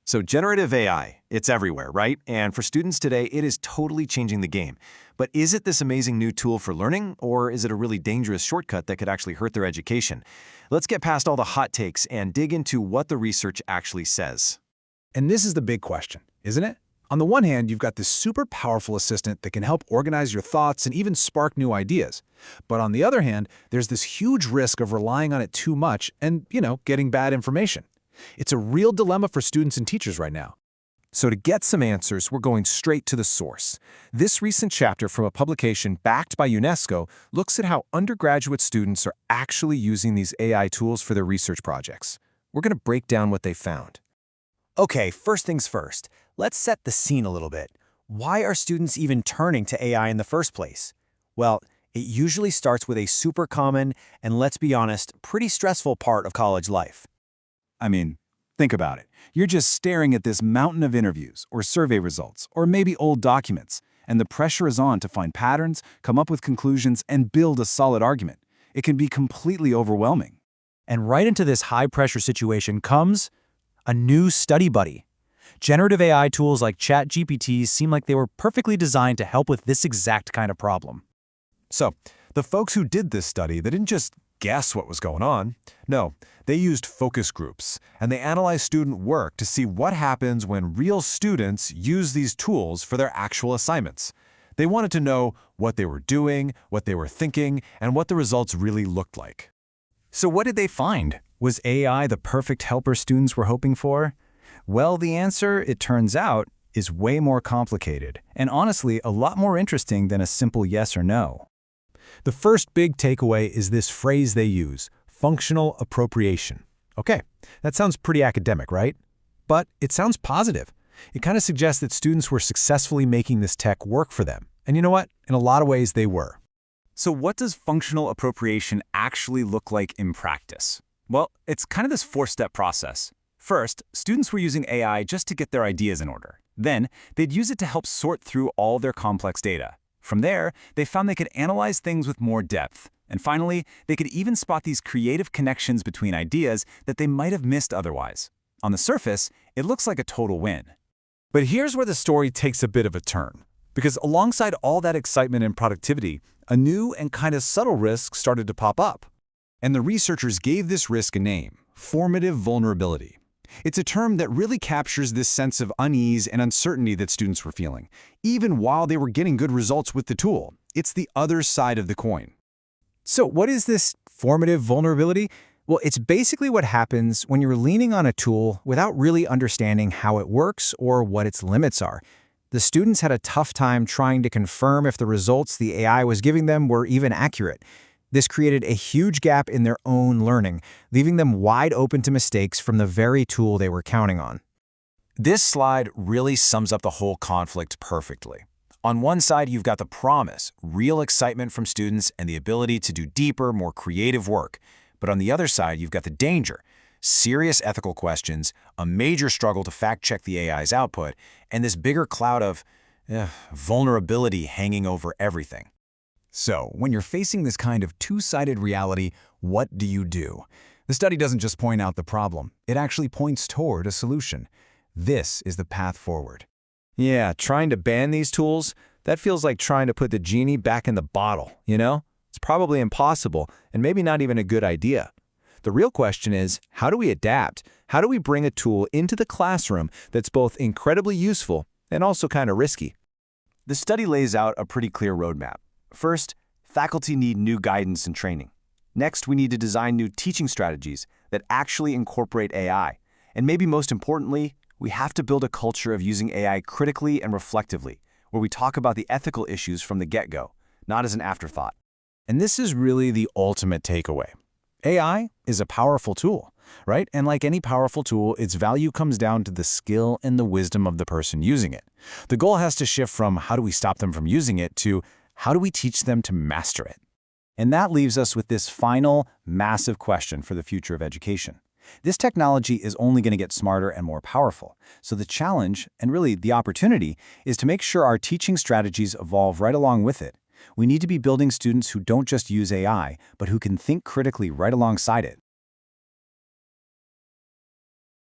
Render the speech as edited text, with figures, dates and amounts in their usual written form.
So generative AI, it's everywhere, right? And for students today, it is totally changing the game. But is it this amazing new tool for learning, or is it a really dangerous shortcut that could actually hurt their education? Let's get past all the hot takes and dig into what the research actually says. And this is the big question, isn't it? On the one hand, you've got this super powerful assistant that can help organize your thoughts and even spark new ideas. But on the other hand, there's this huge risk of relying on it too much and, getting bad information. It's a real dilemma for students and teachers right now. So to get some answers, we're going straight to the source. This recent chapter from a publication backed by UNESCO looks at how undergraduate students are actually using these AI tools for their research projects. We're going to break down what they found. Okay, first things first. Let's set the scene a little bit. Why are students even turning to AI in the first place? Well, it usually starts with a super common and, let's be honest, pretty stressful part of college life. I mean, think about it. You're just staring at this mountain of interviews or survey results or maybe old documents, and the pressure is on to find patterns, come up with conclusions, and build a solid argument. It can be completely overwhelming. And right into this high-pressure situation comes a new study buddy. Generative AI tools like ChatGPT seem like they were perfectly designed to help with this exact kind of problem. So, the folks who did this study, they didn't just guess what was going on. No, they used focus groups, and they analyzed student work to see what happens when real students use these tools for their actual assignments. They wanted to know what they were doing, what they were thinking, and what the results really looked like. So what did they find? Was AI the perfect helper students were hoping for? Well, the answer, it turns out, is way more complicated, and honestly, a lot more interesting than a simple yes or no. The first big takeaway is this phrase they use, functional appropriation. Okay, that sounds pretty academic, right? But it sounds positive. It kind of suggests that students were successfully making this tech work for them. And you know what? In a lot of ways, they were. So what does functional appropriation actually look like in practice? Well, it's kind of this four-step process. First, students were using AI just to get their ideas in order. Then, they'd use it to help sort through all their complex data. From there, they found they could analyze things with more depth. And finally, they could even spot these creative connections between ideas that they might have missed otherwise. On the surface, it looks like a total win. But here's where the story takes a bit of a turn. Because alongside all that excitement and productivity, a new and kind of subtle risk started to pop up. And the researchers gave this risk a name: formative vulnerability. It's a term that really captures this sense of unease and uncertainty that students were feeling, even while they were getting good results with the tool. It's the other side of the coin. So what is this formative vulnerability? Well, it's basically what happens when you're leaning on a tool without really understanding how it works or what its limits are. The students had a tough time trying to confirm if the results the AI was giving them were even accurate. This created a huge gap in their own learning, leaving them wide open to mistakes from the very tool they were counting on. This slide really sums up the whole conflict perfectly. On one side, you've got the promise, real excitement from students and the ability to do deeper, more creative work. But on the other side, you've got the danger, serious ethical questions, a major struggle to fact-check the AI's output, and this bigger cloud of vulnerability hanging over everything. So, when you're facing this kind of two-sided reality, what do you do? The study doesn't just point out the problem, it actually points toward a solution. This is the path forward. Yeah, trying to ban these tools, that feels like trying to put the genie back in the bottle, you know? It's probably impossible, and maybe not even a good idea. The real question is, how do we adapt? How do we bring a tool into the classroom that's both incredibly useful and also kind of risky? The study lays out a pretty clear roadmap. First, faculty need new guidance and training. Next, we need to design new teaching strategies that actually incorporate AI. And maybe most importantly, we have to build a culture of using AI critically and reflectively, where we talk about the ethical issues from the get-go, not as an afterthought. And this is really the ultimate takeaway. AI is a powerful tool, right? And like any powerful tool, its value comes down to the skill and the wisdom of the person using it. The goal has to shift from how do we stop them from using it to how do we teach them to master it? And that leaves us with this final, massive question for the future of education. This technology is only going to get smarter and more powerful. So the challenge, and really the opportunity, is to make sure our teaching strategies evolve right along with it. We need to be building students who don't just use AI, but who can think critically right alongside it.